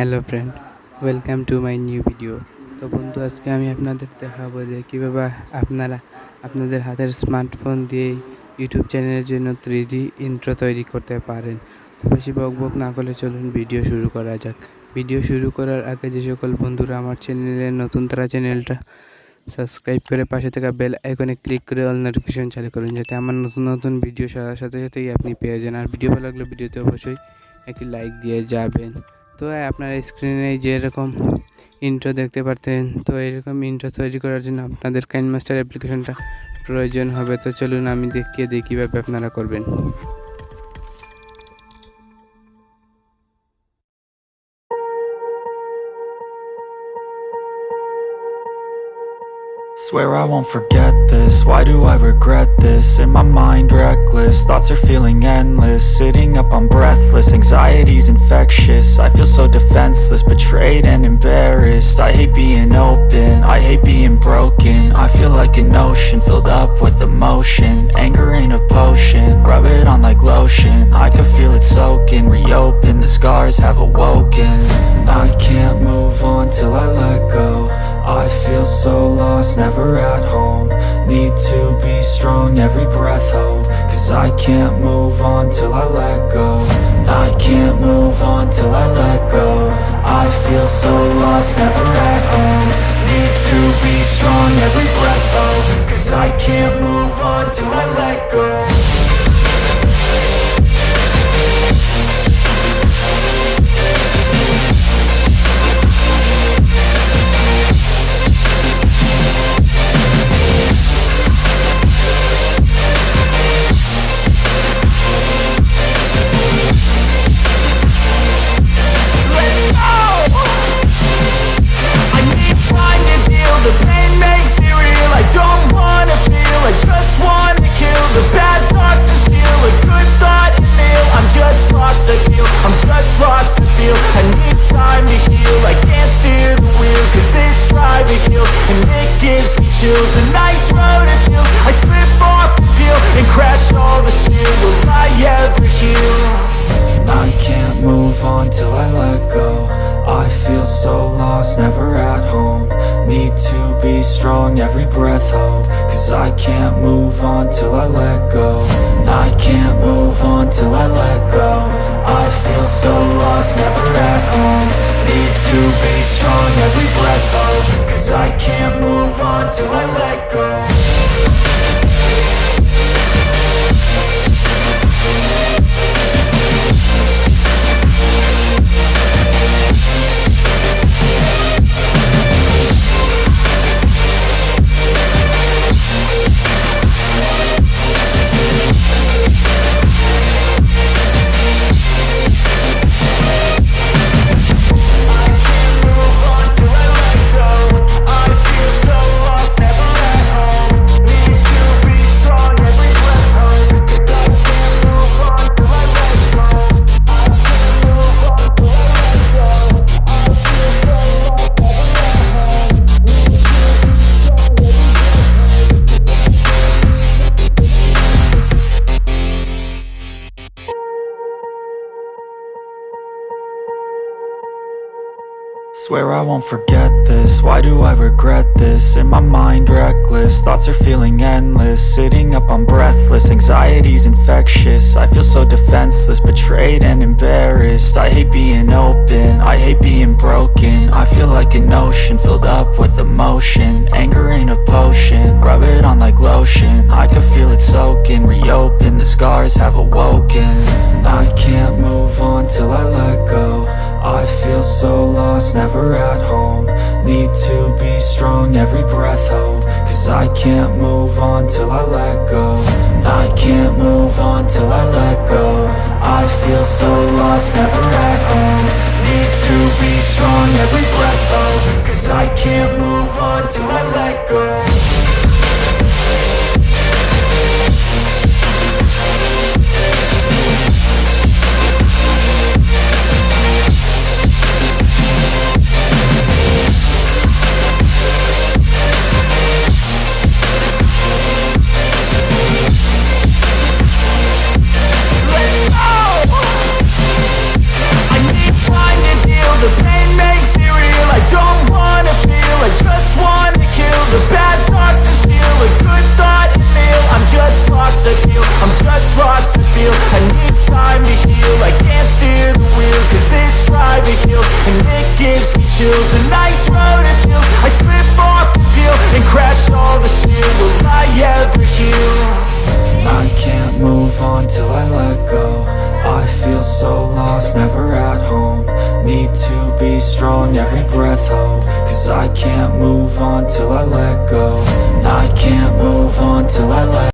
Hello friend, welcome to my new video. তো বন্ধু, আজকে আমি আপনাদের দেখাবো যে কীভাবে আপনারা আপনাদের হাতের স্মার্টফোন দিয়েই ইউটিউব চ্যানেলের জন্য 3D ইন্ট্রো তৈরি করতে পারেন। তো বেশি বকবক না করলে চলুন ভিডিও শুরু করা যাক। ভিডিও শুরু করার আগে যে সকল বন্ধুরা আমার চ্যানেলে নতুন, তারা চ্যানেলটা সাবস্ক্রাইব করে পাশে থাকা বেল আইকনে ক্লিক করে অল নোটিফিকেশন চালু করুন, যাতে আমার নতুন নতুন ভিডিও সারার সাথে সাথেই আপনি পেয়ে যান। আর ভিডিও ভালো লাগলে ভিডিওতে অবশ্যই একটি লাইক দিয়ে যাবেন। তো আপনারা স্ক্রিনে যেরকম ইন্ট্রো দেখতে পারতেন, তো এরকম ইন্ট্রো তৈরি করার জন্য আপনাদের কাইনমাস্টার অ্যাপ্লিকেশনটা প্রয়োজন হবে। তো চলুন আমি দেখিয়ে দিই কীভাবে আপনারা করবেন। Swear I won't forget this, why do I regret this? In my mind reckless, thoughts are feeling endless. Sitting up I'm breathless, anxiety's infectious. I feel so defenseless, betrayed and embarrassed. I hate being open, I hate being broken. I feel like an ocean filled up with emotion. Anger ain't a potion, rub it on like lotion. I can feel it soaking, reopen, the scars have awoken. I can't move on till I let go. I feel so lost, never at home. Need to be strong, every breath hold. Cause I can't move on till I let go. I can't move on till I let go. I feel so lost, never at home. Need to be strong, every breath hold. Cause I can't move on till I let go. The pain makes it real, I don't wanna feel, I just wanna kill the bad thoughts and steal a good thought and meal. I'm just lost, I feel, I'm just lost to feel. I need time to heal, I can't steer the wheel. Cause this drive it heals, and it gives me chills. A nice road it feels, I slip off the peel and crash all the steel. Will I ever heal? I can't move on till I let go. I feel so lost, never at home. Need to be strong, every breath hold. Cause I can't move on till I let go. I can't move on till I let go. I feel so lost, never at home. Need to be strong, every breath hold. Cause I can't move on till I let go. Swear I won't forget this, why do I regret this? In my mind reckless, thoughts are feeling endless. Sitting up I'm breathless, anxiety's infectious. I feel so defenseless, betrayed and embarrassed. I hate being open, I hate being broken. I feel like an ocean filled up with emotion. Anger ain't a potion, rub it on like lotion. I can feel it soaking, reopen, the scars have awoken. I can't move on till I let go. I feel so lost, never at home. Need to be strong, every breath hold. Cause I can't move on till I let go. I can't move on till I let go. I feel so lost, never at home. Need to be strong, every breath hold. Cause I can't move on till I let go. The pain let go. I feel so lost, never at home. Need to be strong, every breath hold. Cause I can't move on till I let go. I can't move on till I let